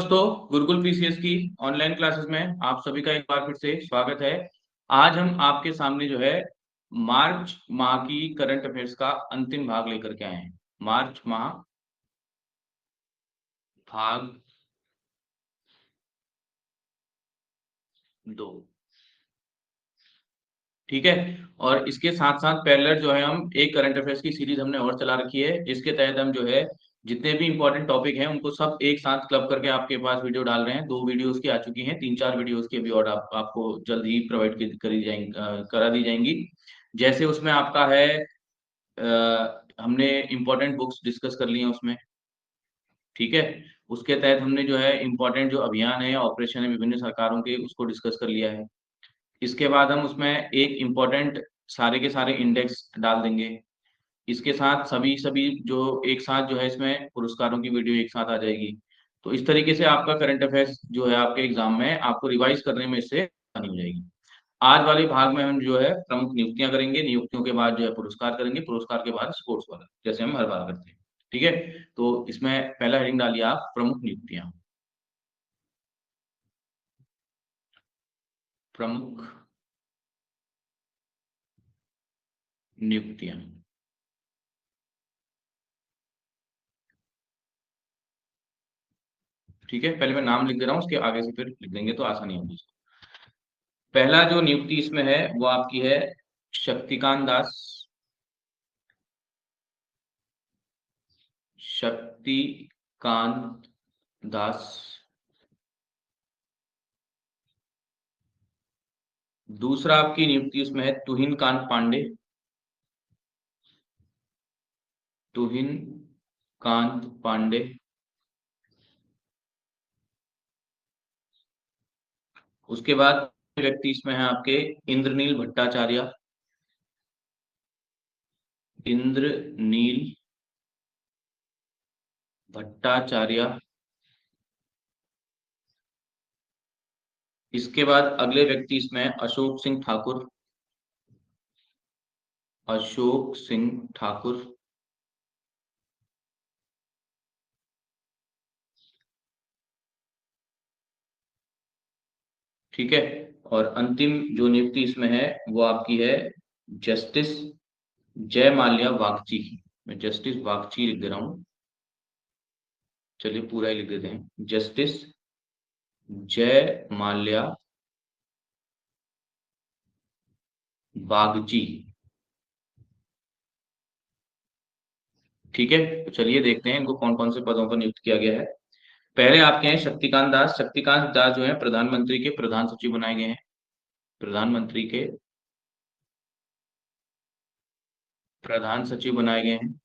दोस्तों, गुरुकुल पीसीएस की online classes में आप सभी का एक बार फिर से स्वागत है। आज हम आपके सामने जो है मार्च माह की करंट अफेयर्स का अंतिम भाग लेकर के आए हैं। मार्च माह भाग 2। ठीक है। और इसके साथ साथ पैरेलल जो है हम एक करंट अफेयर्स की सीरीज हमने और चला रखी है, जिसके तहत हम जो है जितने भी इंपॉर्टेंट टॉपिक हैं उनको सब एक साथ क्लब करके आपके पास वीडियो डाल रहे हैं। 2 वीडियोस की आ चुकी हैं, 3-4 वीडियोस की अभी और आपको जल्द ही प्रोवाइड करी जाएंगी, करा दी जाएंगी। जैसे उसमें आपका है हमने इंपॉर्टेंट बुक्स डिस्कस कर ली हैं उसमें। ठीक है। उसके तहत हमने जो है इंपॉर्टेंट जो अभियान है या ऑपरेशन है विभिन्न सरकारों के, उसको डिस्कस कर लिया है। इसके बाद हम उसमें एक इम्पोर्टेंट सारे के सारे इंडेक्स डाल देंगे। इसके साथ सभी सभी जो एक साथ जो है इसमें पुरस्कारों की वीडियो एक साथ आ जाएगी। तो इस तरीके से आपका करंट अफेयर्स जो है आपके एग्जाम में आपको रिवाइज करने में इससे आसानी हो जाएगी। आज वाले भाग में हम जो है प्रमुख नियुक्तियां करेंगे, नियुक्तियों के बाद जो है पुरस्कार करेंगे, पुरस्कार के बाद स्पोर्ट्स वाला, जैसे हम हर बार करते हैं। ठीक है। तो इसमें पहला हेडिंग डालिए आप, प्रमुख नियुक्तियां। प्रमुख नियुक्तियां। ठीक है, पहले मैं नाम लिख दे रहा हूँ, उसके आगे से फिर लिख देंगे तो आसानी होगी। पहला जो नियुक्ति इसमें है वो आपकी है शक्तिकांत दास। शक्तिकांत दास। दूसरा आपकी नियुक्ति उसमें है तुहिन कांत पांडे। तुहिन कांत पांडे। उसके बाद व्यक्ति इसमें है आपके इंद्रनील भट्टाचार्य। इंद्रनील भट्टाचार्य। इसके बाद अगले व्यक्ति इसमें है अशोक सिंह ठाकुर। अशोक सिंह ठाकुर। ठीक है। और अंतिम जो नियुक्ति इसमें है वो आपकी है जस्टिस जय माल्या वागची। मैं जस्टिस वागची लिख दे रहा हूँ, चलिए पूरा ही लिख देते हैं, जस्टिस जय माल्या बागची। ठीक है, तो चलिए देखते हैं इनको कौन कौन से पदों पर नियुक्त किया गया है। पहले आपके हैं शक्तिकांत दास। शक्तिकांत दास जो है प्रधानमंत्री के प्रधान सचिव बनाए गए हैं। प्रधानमंत्री के प्रधान सचिव बनाए गए हैं।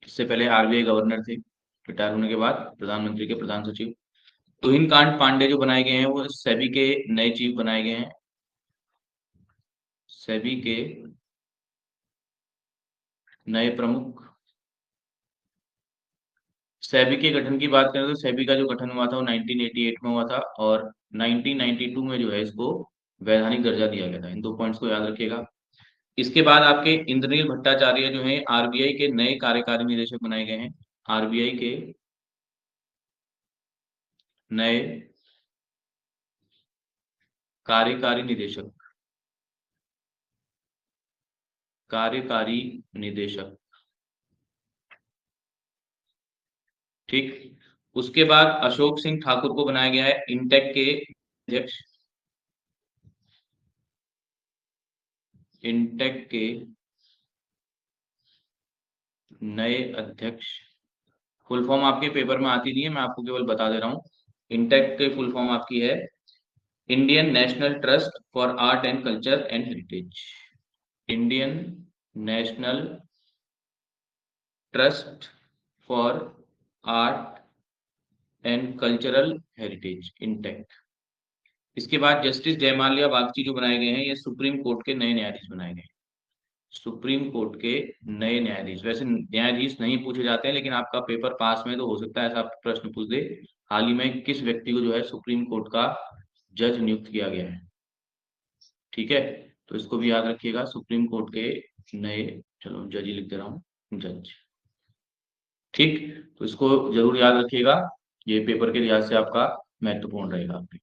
इससे पहले आरबीआई गवर्नर थे, रिटायर होने के बाद प्रधानमंत्री के प्रधान सचिव। तुहिन कांत पांडे जो बनाए गए हैं वो सेबी के नए चीफ बनाए गए हैं। सेबी के नए प्रमुख। सेबी के गठन की बात करें तो सेबी का जो गठन हुआ था वो 1988 में हुआ था, और 1992 में जो है इसको वैधानिक दर्जा दिया गया था। इन 2 पॉइंट्स को याद रखिएगा। इसके बाद आपके इंद्रनील भट्टाचार्य जो है आरबीआई के नए कार्यकारी निदेशक बनाए गए हैं। आरबीआई के नए कार्यकारी निदेशक। कार्यकारी निदेशक। ठीक। उसके बाद अशोक सिंह ठाकुर को बनाया गया है इंटेक के अध्यक्ष। इंटेक के नए अध्यक्ष। फुल फॉर्म आपके पेपर में आती नहीं है, मैं आपको केवल बता दे रहा हूँ। इंटेक के फुल फॉर्म आपकी है Indian national trust for art and culture and heritage. Indian national trust for art and cultural heritage, intake. इसके बाद जस्टिस जयमाल्या बागची जो बनाए गए हैं ये सुप्रीम कोर्ट के नए न्यायाधीश बनाए गए हैं। सुप्रीम कोर्ट के नए न्यायाधीश। वैसे न्यायाधीश नहीं पूछे जाते हैं, लेकिन आपका पेपर पास में तो हो सकता है ऐसा प्रश्न पूछ दे, हाल ही में किस व्यक्ति को जो है सुप्रीम कोर्ट का जज नियुक्त किया गया है। ठीक है, तो इसको भी याद रखिएगा, सुप्रीम कोर्ट के नए, चलो जज ही लिख दे रहा हूँ, जज। ठीक, तो इसको जरूर याद रखिएगा, ये पेपर के लिहाज से आपका महत्वपूर्ण रहेगा आपके।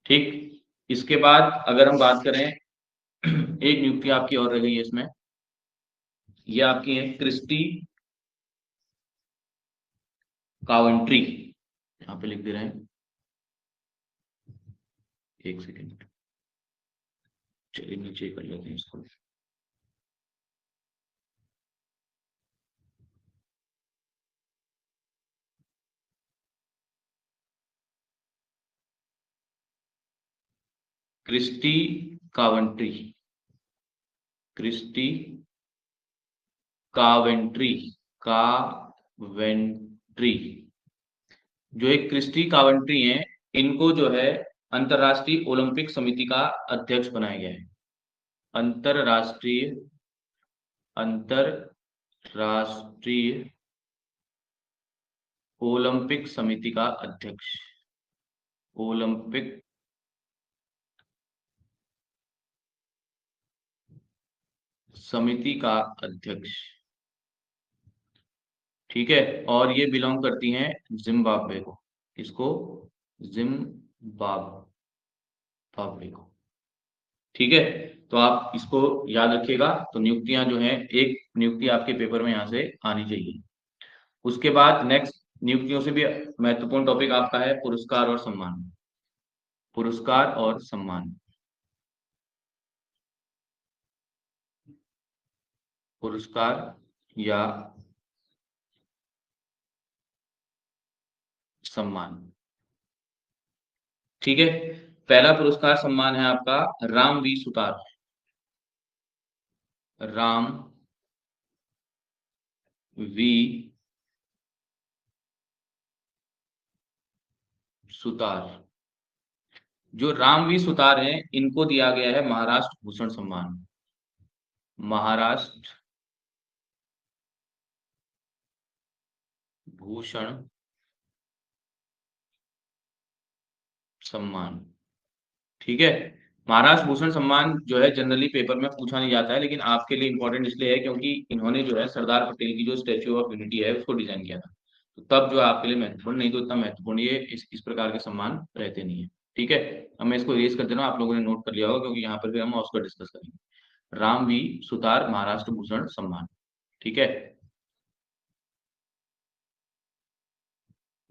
ठीक, इसके बाद अगर हम बात करें एक नियुक्ति आपकी और रह गई है इसमें, ये आपकी है क्रिस्टी कावेंट्री, यहाँ पे लिख दे रहे हैं, एक सेकेंड, चलिए नीचे कर लेते हैं इसको। क्रिस्टी कावेंट्री, क्रिस्टी कावेंट्री, कावेंट्री, जो एक क्रिस्टी कावेंट्री हैं, इनको जो है अंतरराष्ट्रीय ओलंपिक समिति का अध्यक्ष बनाया गया है। अंतरराष्ट्रीय अंतरराष्ट्रीय ओलंपिक समिति का अध्यक्ष, ओलंपिक समिति का अध्यक्ष, ठीक है। और ये बिलोंग करती हैं जिम्बाब्वे को, इसको जिम्बाब्वे को, ठीक है। तो आप इसको याद रखिएगा। तो नियुक्तियां जो हैं, एक नियुक्ति आपके पेपर में यहाँ से आनी चाहिए। उसके बाद नेक्स्ट नियुक्तियों से भी महत्वपूर्ण टॉपिक आपका है पुरस्कार और सम्मान, पुरस्कार और सम्मान, पुरस्कार या सम्मान, ठीक है। पहला पुरस्कार सम्मान है आपका राम वी सुतार, राम वी सुतार। जो राम वी सुतार हैं, इनको दिया गया है महाराष्ट्र भूषण सम्मान, महाराष्ट्र भूषण सम्मान, ठीक है। महाराष्ट्र भूषण सम्मान जो है जनरली पेपर में पूछा नहीं जाता है, लेकिन आपके लिए इंपॉर्टेंट इसलिए है क्योंकि इन्होंने जो है सरदार पटेल की जो स्टेच्यू ऑफ यूनिटी है उसको डिजाइन किया था, तो तब जो है आपके लिए महत्वपूर्ण, नहीं तो इतना महत्वपूर्ण ये इस प्रकार के सम्मान रहते नहीं है, ठीक है। अब मैं इसको रेज कर दे रहा हूँ, आप लोगों ने नोट कर लिया होगा क्योंकि यहाँ पर भी हम उसको डिस्कस करेंगे। राम वी सुतार महाराष्ट्र भूषण सम्मान, ठीक है।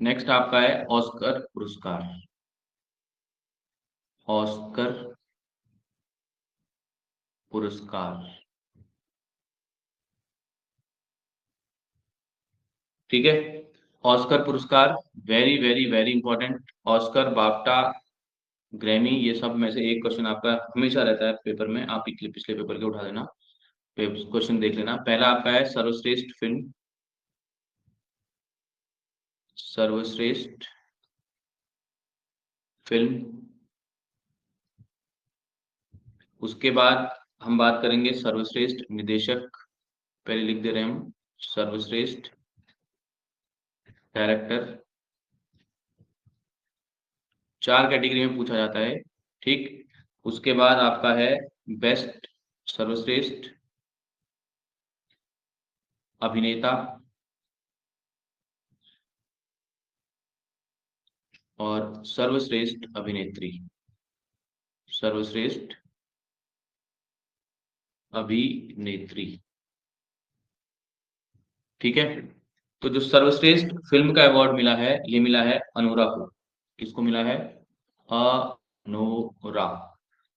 नेक्स्ट आपका है ऑस्कर पुरस्कार, ऑस्कर पुरस्कार, ठीक है। ऑस्कर पुरस्कार very very very important, Oscar, BAFTA, Grammy, ये सब में से एक क्वेश्चन आपका हमेशा रहता है पेपर में, आप पिछले पिछले पेपर के उठा देना, क्वेश्चन देख लेना। पहला आपका है सर्वश्रेष्ठ फिल्म, सर्वश्रेष्ठ फिल्म। उसके बाद हम बात करेंगे सर्वश्रेष्ठ निदेशक, पहले लिख दे रहे हैं हम, सर्वश्रेष्ठ डायरेक्टर, चार कैटेगरी में पूछा जाता है, ठीक। उसके बाद आपका है बेस्ट, सर्वश्रेष्ठ अभिनेता और सर्वश्रेष्ठ अभिनेत्री, सर्वश्रेष्ठ अभिनेत्री, ठीक है। तो जो सर्वश्रेष्ठ फिल्म का अवार्ड मिला है, ये मिला है अनोरा को, किसको मिला है, अनोरा,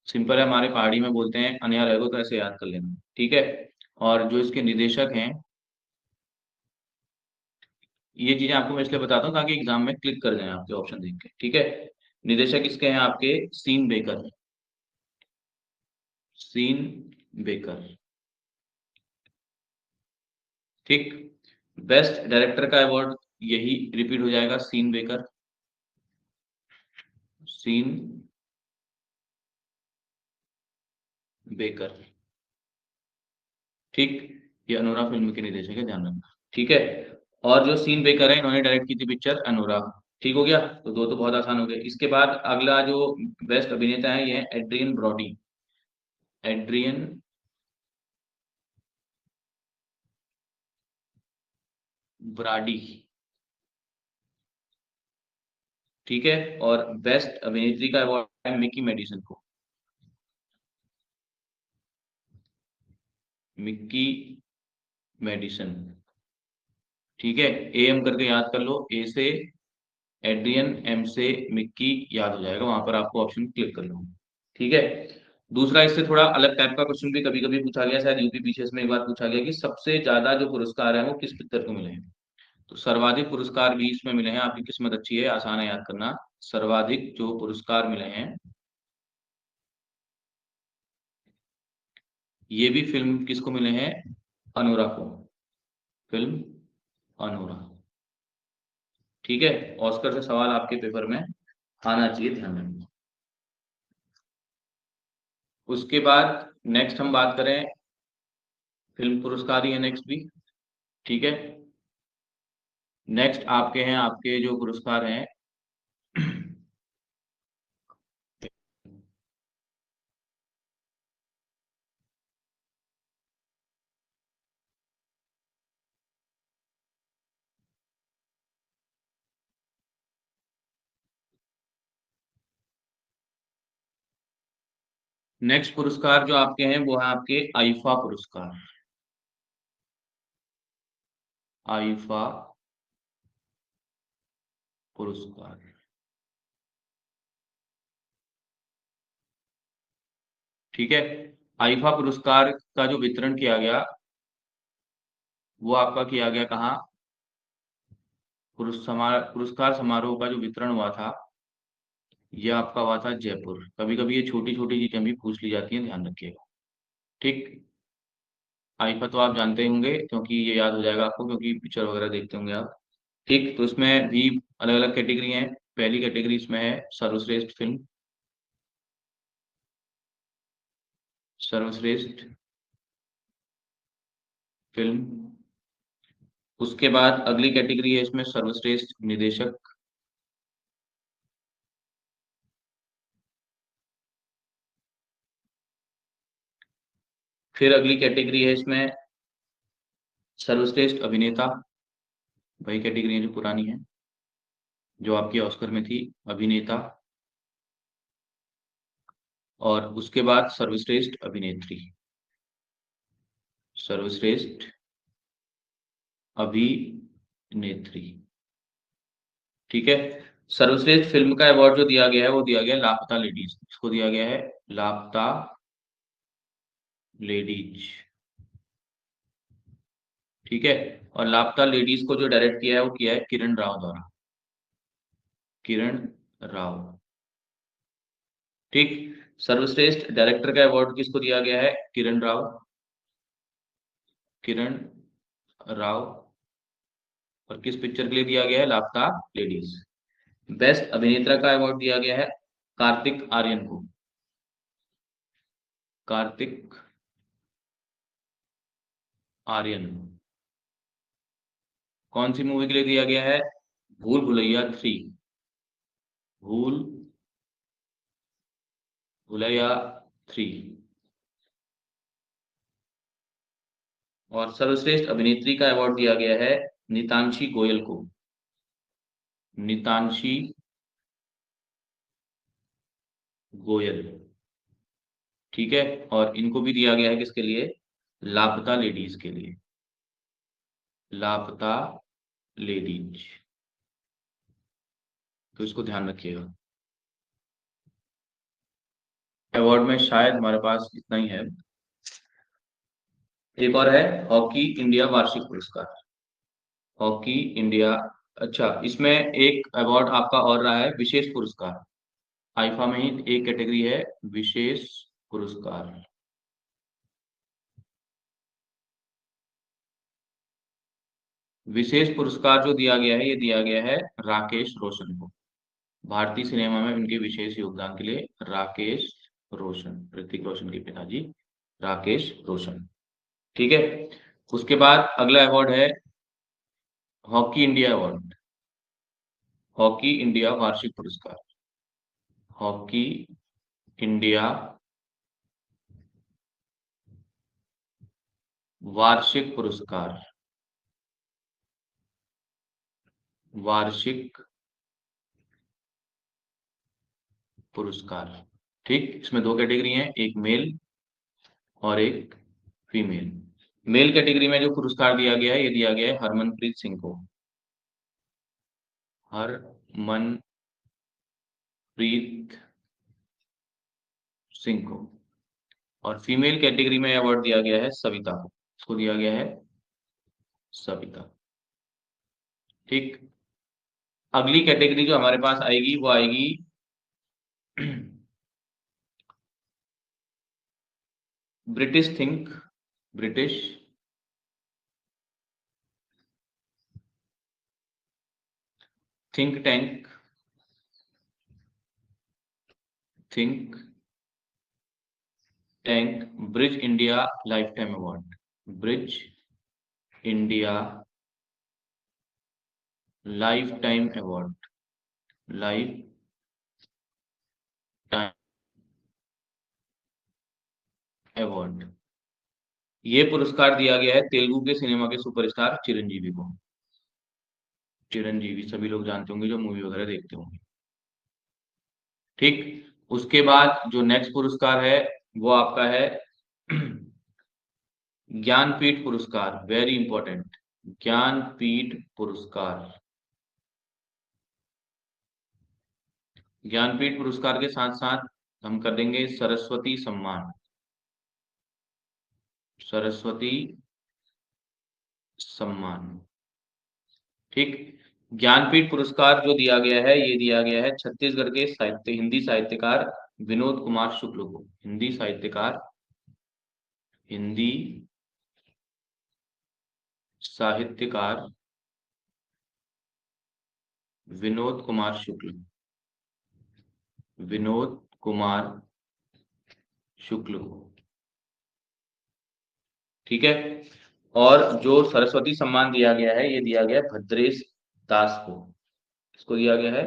सिंपल है, हमारे पहाड़ी में बोलते हैं अनया रहेगा, तो ऐसे याद कर लेना, ठीक है। और जो इसके निदेशक हैं, ये चीजें आपको मैं इसलिए बताता हूँ ताकि एग्जाम में क्लिक कर जाए आपके ऑप्शन देख के, ठीक है। निदेशक इसके हैं आपके सीन बेकर, सीन बेकर, ठीक। बेस्ट डायरेक्टर का अवार्ड यही रिपीट हो जाएगा, सीन बेकर, सीन बेकर, ठीक। ये अनोरा फिल्म के निदेशक है, ध्यान रखना, ठीक है। और जो सीन बेकर है, इन्होंने डायरेक्ट की थी पिक्चर अनोरा, ठीक हो गया। तो दो तो बहुत आसान हो गए। इसके बाद अगला जो बेस्ट अभिनेता है, ये है एड्रियन ब्रॉडी, एड्रियन ब्राडी। ठीक है। और बेस्ट अभिनेत्री का अवार्ड है मिकी मेडिसन को। Mikey Madison. ठीक है। एम करके याद कर लो, ए से एड्रियन, एम से मिक्की, याद हो जाएगा, वहां पर आपको ऑप्शन क्लिक कर लो। ठीक है। दूसरा, इससे थोड़ा अलग टाइप का क्वेश्चन भी कभी कभी पूछा गया, शायद यूपी पीसीएस में एक बार पूछा गया कि सबसे ज्यादा जो पुरस्कार है वो किस पिक्चर को मिले हैं। तो सर्वाधिक पुरस्कार भी इसमें मिले हैं, आपकी किस्मत अच्छी है, आसान है याद करना। सर्वाधिक जो पुरस्कार मिले हैं, ये भी फिल्म किसको मिले हैं? अनोरा को। Film Anora. ठीक है। ऑस्कर से सवाल आपके पेपर में आना चाहिए, ध्यान रखना। उसके बाद नेक्स्ट हम बात करें, फिल्म पुरस्कार ही है नेक्स्ट भी। ठीक है। नेक्स्ट आपके हैं, आपके जो पुरस्कार हैं नेक्स्ट पुरस्कार जो आपके हैं वो है आपके आईफा पुरस्कार। आईफा पुरस्कार। ठीक है। आईफा पुरस्कार का जो वितरण किया गया, वो आपका किया गया कहाँ? पुरस्कार समारोह का जो वितरण हुआ था, ये आपका हुआ था जयपुर। कभी कभी ये छोटी छोटी चीजें भी पूछ ली जाती हैं, ध्यान रखिएगा। ठीक। आईफा तो आप जानते ही होंगे, क्योंकि ये याद हो जाएगा आपको, क्योंकि पिक्चर वगैरह देखते होंगे आप। ठीक। तो इसमें भी अलग अलग कैटेगरी हैं। पहली कैटेगरी इसमें है सर्वश्रेष्ठ फिल्म। सर्वश्रेष्ठ फिल्म। उसके बाद अगली कैटेगरी है इसमें सर्वश्रेष्ठ निदेशक। फिर अगली कैटेगरी है इसमें सर्वश्रेष्ठ अभिनेता। वही कैटेगरी है जो पुरानी है, जो आपकी ऑस्कर में थी, अभिनेता। और उसके बाद सर्वश्रेष्ठ अभिनेत्री। सर्वश्रेष्ठ अभिनेत्री। ठीक है। सर्वश्रेष्ठ फिल्म का अवार्ड जो दिया गया है वो दिया गया है लापता लेडीज। इसको दिया गया है लापता लेडीज। ठीक है। और लापता लेडीज को जो डायरेक्ट किया है वो किया है किरण राव द्वारा। किरण राव। ठीक। सर्वश्रेष्ठ डायरेक्टर का अवार्ड किसको दिया गया है? किरण राव। किरण राव। और किस पिक्चर के लिए दिया गया है? लापता लेडीज। बेस्ट अभिनेता का अवार्ड दिया गया है कार्तिक आर्यन को। कार्तिक आर्यन। कौन सी मूवी के लिए दिया गया है? भूल भुलैया 3। भूल भुलैया 3। और सर्वश्रेष्ठ अभिनेत्री का अवार्ड दिया गया है नीतांशी गोयल को। नीतांशी गोयल। ठीक है। और इनको भी दिया गया है किसके लिए? लापता लेडीज के लिए। लापता लेडीज। तो इसको ध्यान रखिएगा। अवार्ड में शायद हमारे पास इतना ही है। एक और है हॉकी इंडिया वार्षिक पुरस्कार। Hockey India. अच्छा, इसमें एक अवार्ड आपका और रहा है विशेष पुरस्कार। आईफा में ही एक कैटेगरी है विशेष पुरस्कार। विशेष पुरस्कार जो दिया गया है, ये दिया गया है राकेश रोशन को। भारतीय सिनेमा में उनके विशेष योगदान के लिए राकेश रोशन, ऋतिक रोशन के पिताजी राकेश रोशन। ठीक है। उसके बाद अगला अवार्ड है hockey India award. Hockey India वार्षिक पुरस्कार। हॉकी इंडिया वार्षिक पुरस्कार। वार्षिक पुरस्कार। ठीक, इसमें दो कैटेगरी हैं, एक मेल और एक फीमेल। मेल कैटेगरी में जो पुरस्कार दिया गया है, ये दिया गया है हरमनप्रीत सिंह को। हरमनप्रीत सिंह को। और फीमेल कैटेगरी में अवार्ड दिया गया है सविता को। इसको दिया गया है सविता। ठीक, अगली कैटेगरी जो हमारे पास आएगी वो आएगी British think tank think tank bridge India life time award. Bridge India life time award. Life time award. ये पुरस्कार दिया गया है तेलुगु के सिनेमा के सुपरस्टार चिरंजीवी को। चिरंजीवी सभी लोग जानते होंगे जो मूवी वगैरह देखते होंगे। ठीक, उसके बाद जो नेक्स्ट पुरस्कार है वो आपका है ज्ञानपीठ पुरस्कार। वेरी इंपॉर्टेंट, ज्ञानपीठ पुरस्कार। ज्ञानपीठ पुरस्कार के साथ साथ हम कर देंगे सरस्वती सम्मान। सरस्वती सम्मान। ठीक, ज्ञानपीठ पुरस्कार जो दिया गया है ये दिया गया है छत्तीसगढ़ के हिंदी साहित्यकार विनोद कुमार शुक्ल को। हिंदी साहित्यकार विनोद कुमार शुक्ल। विनोद कुमार शुक्ल को। ठीक है, और जो सरस्वती सम्मान दिया गया है ये दिया गया है भद्रेश दास को। इसको दिया गया है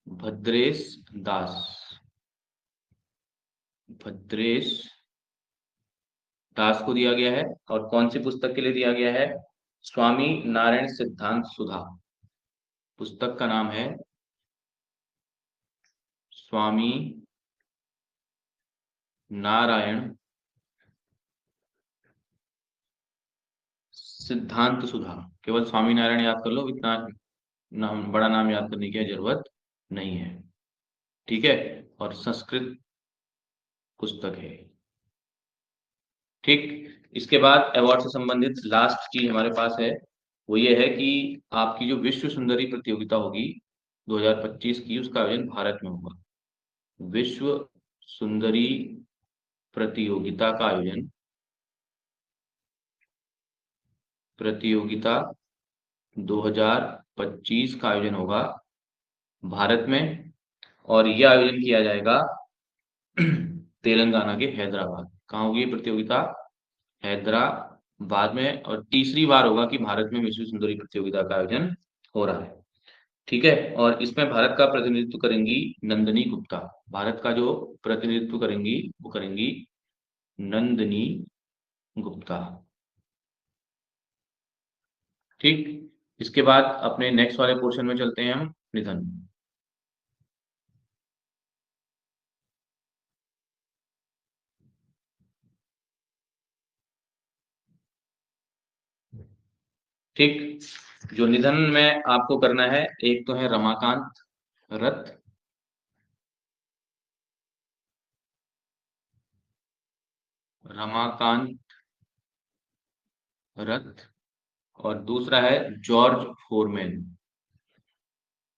भद्रेश दास। भद्रेश दास को दिया गया है। और कौन सी पुस्तक के लिए दिया गया है? स्वामी नारायण सिद्धांत सुधा। पुस्तक का नाम है स्वामी नारायण सिद्धांत सुधा। केवल स्वामी नारायण याद कर लो, इतना नाम, बड़ा नाम याद करने की जरूरत नहीं है। ठीक है, और संस्कृत पुस्तक है। ठीक, इसके बाद अवार्ड से संबंधित लास्ट चीज हमारे पास है वो ये है कि आपकी जो विश्व सुंदरी प्रतियोगिता होगी 2025 की, उसका आयोजन भारत में होगा। विश्व सुंदरी प्रतियोगिता का आयोजन प्रतियोगिता 2025 का आयोजन होगा भारत में। और यह आयोजन किया जाएगा तेलंगाना के हैदराबाद। कहाँ होगी ये प्रतियोगिता? हैदराबाद में। और तीसरी बार होगा कि भारत में विश्व सुंदरी प्रतियोगिता का आयोजन हो रहा है। ठीक है, और इसमें भारत का प्रतिनिधित्व करेंगी नंदिनी गुप्ता। भारत का जो प्रतिनिधित्व करेंगी वो करेंगी नंदिनी गुप्ता। ठीक, इसके बाद अपने नेक्स्ट वाले पोर्शन में चलते हैं हम, निधन। ठीक, जो निधन में आपको करना है, एक तो है रमाकांत रथ। रमाकांत रथ। और दूसरा है George foreman.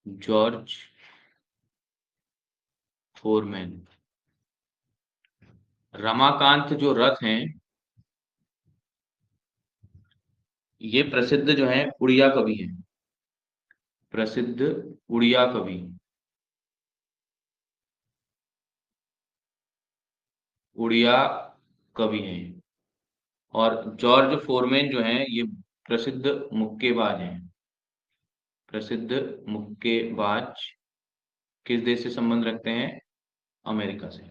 George foreman. Ramakant जो रथ हैं ये प्रसिद्ध जो है उड़िया कवि हैं। प्रसिद्ध उड़िया कवि। उड़िया कवि हैं। और जॉर्ज फोरमैन जो हैं ये प्रसिद्ध मुक्केबाज हैं। प्रसिद्ध मुक्केबाज किस देश से संबंध रखते हैं? अमेरिका से।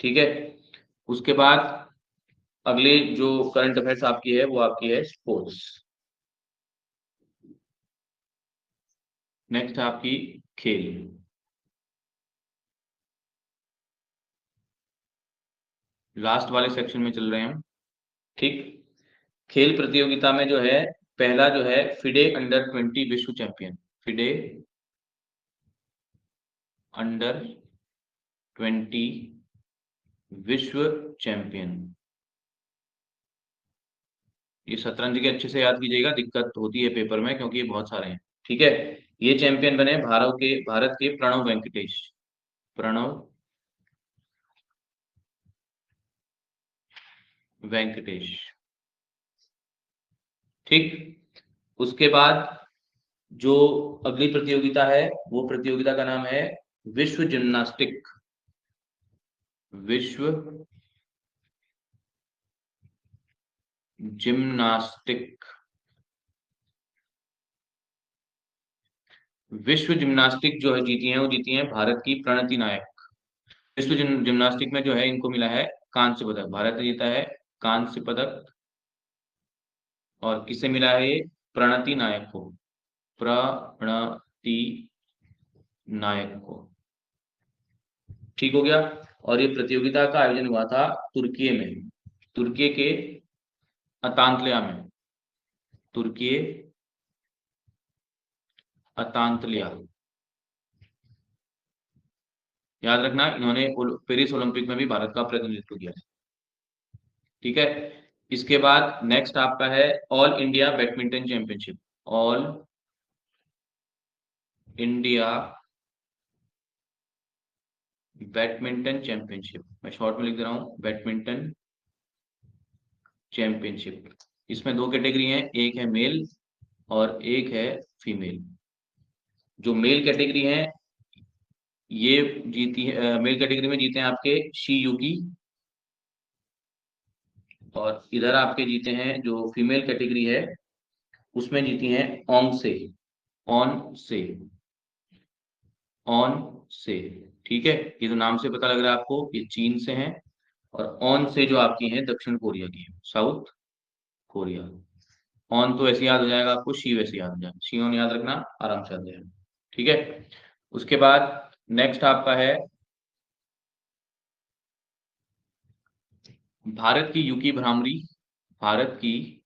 ठीक है, उसके बाद अगले जो करंट अफेयर्स आपकी है वो आपकी है स्पोर्ट्स। नेक्स्ट है आपकी खेल। लास्ट वाले सेक्शन में चल रहे हैं हम। ठीक, खेल प्रतियोगिता में जो है पहला जो है फिडे अंडर 20 विश्व चैंपियन, फिडे अंडर 20 विश्व चैंपियन। ये शतरंज के अच्छे से याद कीजिएगा, दिक्कत होती है पेपर में क्योंकि ये बहुत सारे हैं। ठीक है, ये चैंपियन बने भारत के प्रणव वेंकटेश, प्रणव वेंकटेश। ठीक, उसके बाद जो अगली प्रतियोगिता है वो प्रतियोगिता का नाम है विश्व जिम्नास्टिक, विश्व जिम्नास्टिक। विश्व जिम्नास्टिक जो है जीती है वो जीती है भारत की प्रणति नायक। विश्व जिम्नास्टिक में जो है इनको मिला है कांस्य पदक, भारत ने जीता है कांस्य पदक। और किसे मिला है ये? प्रणति नायक को, प्रणति नायक को। ठीक हो गया। और ये प्रतियोगिता का आयोजन हुआ था तुर्की में, तुर्की के अतांतलिया में, तुर्की अतांतलिया। याद रखना इन्होंने पेरिस ओलंपिक में भी भारत का प्रतिनिधित्व किया है। ठीक है, इसके बाद नेक्स्ट आपका है all India badminton championship, all India badminton championship. मैं शॉर्ट में लिख दे रहा हूं, बैडमिंटन चैंपियनशिप। इसमें दो कैटेगरी हैं, एक है मेल और एक है फीमेल। जो मेल कैटेगरी है ये जीती है, मेल कैटेगरी में जीते हैं आपके शी युकी। और इधर आपके जीते हैं जो फीमेल कैटेगरी है उसमें जीती हैं ओंग से, ऑन से, ऑन से। ठीक है, ये तो नाम से पता लग रहा है आपको ये चीन से हैं। और ऑन से जो आपकी हैं दक्षिण कोरिया की है, साउथ कोरिया। ऑन तो ऐसे याद हो जाएगा आपको, शी वैसे याद हो जाएगा, शी ऑन याद रखना, आराम से याद हो जाएगा। ठीक है, उसके बाद नेक्स्ट आपका है भारत की यूकी भ्रामरी, भारत की,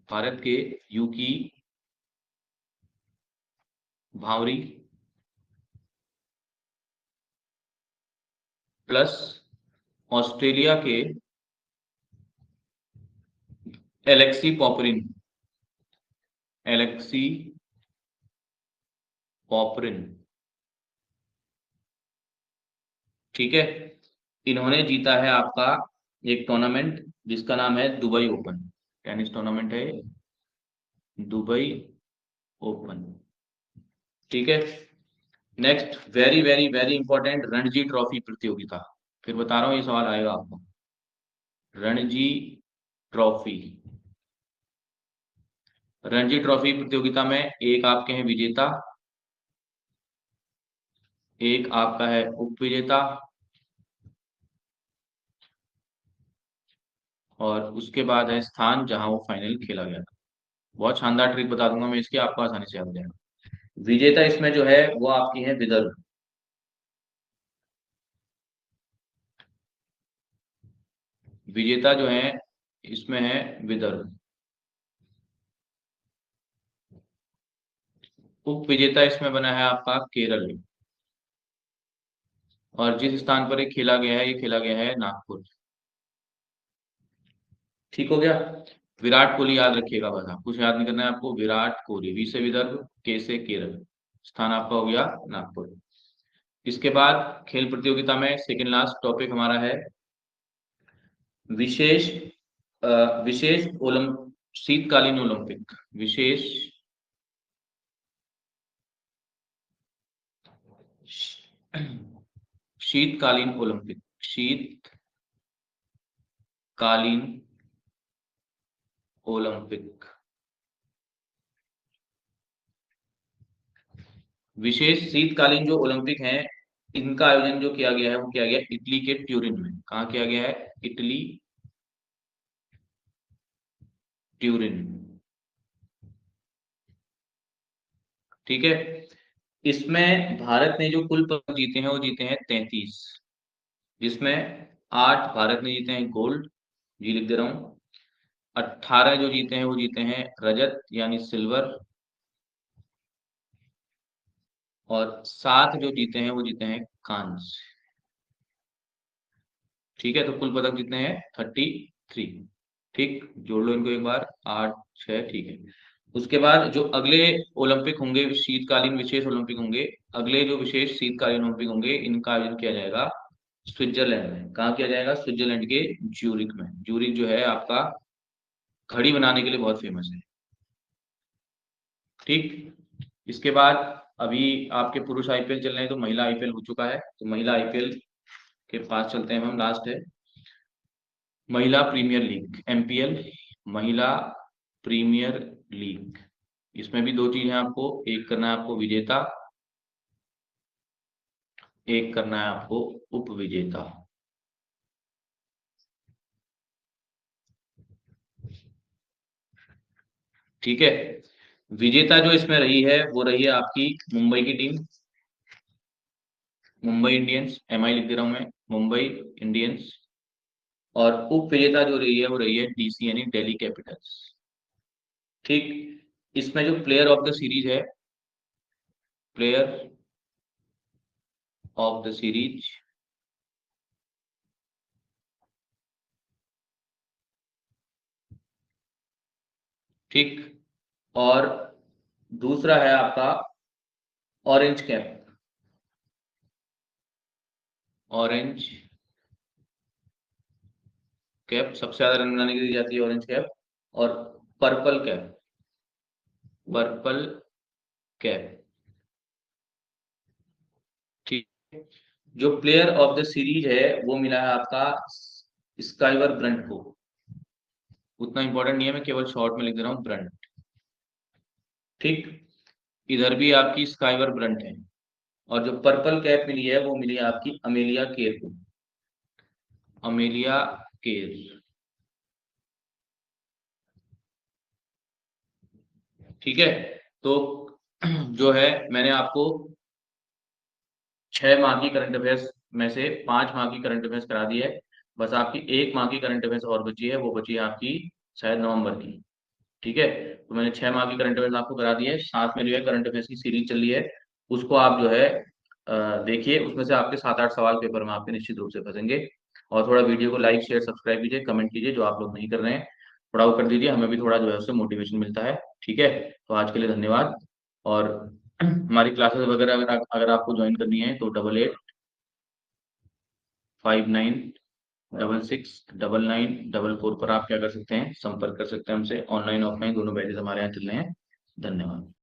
भारत के यूकी भावरी प्लस ऑस्ट्रेलिया के एलेक्सी पॉपरिन, एलेक्सी पॉपरिन। ठीक है, इन्होंने जीता है आपका एक टूर्नामेंट जिसका नाम है दुबई ओपन, टेनिस टूर्नामेंट है दुबई ओपन। ठीक है, next very very very important Ranji trophy प्रतियोगिता। फिर बता रहा हूँ ये सवाल आएगा आपको, रणजी ट्रॉफी। रणजी ट्रॉफी प्रतियोगिता में एक आपके हैं विजेता, एक आपका है उप विजेता, और उसके बाद है स्थान जहां वो फाइनल खेला गया था। बहुत शानदार ट्रिक बता दूंगा मैं इसकी, आपको आसानी से याद हो जाएगा। विजेता इसमें जो है वो आपकी है विदर्भ, विजेता जो है इसमें है विदर्भ। उप विजेता इसमें बना है आपका केरल। और जिस स्थान पर ये खेला गया है ये खेला गया है नागपुर। ठीक हो गया। विराट कोहली याद रखिएगा, बस आप कुछ याद नहीं करना है आपको, विराट कोहली, वी से विदर्भ, के से केरल, स्थान आपका हो गया नागपुर। इसके बाद खेल प्रतियोगिता में सेकंड लास्ट टॉपिक हमारा है विशेष विशेष शीतकालीन ओलंपिक, विशेष शीतकालीन ओलंपिक, शीतकालीन ओलंपिक। विशेष शीतकालीन जो ओलंपिक हैं इनका आयोजन जो किया गया है वो किया गया इटली के ट्यूरिन में। कहा किया गया है? Italy, Turin. ठीक है। इसमें भारत ने जो कुल पदक जीते हैं वो जीते हैं 33, जिसमें 8 भारत ने जीते हैं गोल्ड, जी लिख दे रहा हूँ। 18 जो जीते हैं वो जीते हैं रजत यानी सिल्वर, और 7 जो जीते हैं वो जीते हैं कांस्य। ठीक है, तो कुल पदक कितने हैं? 33। ठीक, जोड़ लो इनको एक बार, 8 6, ठीक है। उसके बाद जो अगले ओलंपिक होंगे, शीतकालीन विशेष ओलंपिक होंगे, अगले जो विशेष शीतकालीन ओलंपिक होंगे, इनका आयोजन किया जाएगा स्विट्जरलैंड में। कहाँ किया जाएगा? स्विट्जरलैंड के ज्यूरिक में। ज्यूरिक जो है आपका घड़ी बनाने के लिए बहुत फेमस है। ठीक, इसके बाद अभी आपके पुरुष आईपीएल चल रहे हैं, तो महिला आईपीएल हो चुका है, तो महिला आईपीएल के पास चलते हैं हम। लास्ट है महिला प्रीमियर लीग, एमपीएल, महिला प्रीमियर लीग। इसमें भी दो चीज है आपको, एक करना है आपको विजेता, एक करना है आपको उप विजेता। ठीक है, विजेता जो इसमें रही है वो रही है आपकी मुंबई की टीम, मुंबई इंडियंस, एमआई लिख दे रहा हूं मैं, मुंबई इंडियंस। और उप विजेता जो रही है वो रही है डीसी यानी दिल्ली कैपिटल्स। ठीक, इसमें जो प्लेयर ऑफ द सीरीज है, प्लेयर ऑफ द सीरीज, ठीक, और दूसरा है आपका ऑरेंज कैप, ऑरेंज कैप सबसे ज्यादा रन बनाने के लिए दी जाती है ऑरेंज कैप, और पर्पल कैप, पर्पल कैप। ठीक, जो प्लेयर ऑफ द सीरीज है वो मिला है आपका स्काइवर ब्रंट को। उतना इंपॉर्टेंट नहीं है, मैं केवल शॉर्ट में लिख दे रहा हूँ ब्रंट। ठीक, इधर भी आपकी स्काइवर ब्रंट है, और जो पर्पल कैप मिली है वो मिली है आपकी अमेलिया केर को, अमेलिया केर। ठीक है, तो जो है मैंने आपको 6 माह की करंट अफेयर्स में से 5 माह की करंट अफेयर्स करा दी है। बस आपकी 1 माह की करंट अफेयर्स और बची है, वो बची है आपकी शायद नवंबर की। ठीक है, तो मैंने 6 माह की करंट अफेयर्स आपको करा दी है, साथ में जो है करंट अफेयर्स की सीरीज चल रही है, उसको आप जो है देखिए, उसमें से आपके 7 8 सवाल पेपर में आपके निश्चित रूप से फंसेंगे। और थोड़ा वीडियो को लाइक शेयर सब्सक्राइब कीजिए, कमेंट कीजिए, जो आप लोग नहीं कर रहे हैं थोड़ा वो कर दीजिए, हमें भी थोड़ा जो है उससे मोटिवेशन मिलता है। ठीक है, तो आज के लिए धन्यवाद। और हमारी क्लासेस वगैरह अगर आपको ज्वाइन करनी है तो 8859669944 पर आप क्या कर सकते हैं, संपर्क कर सकते हैं हमसे। ऑनलाइन ऑफलाइन दोनों बैचेस हमारे यहाँ चल रहे हैं। धन्यवाद।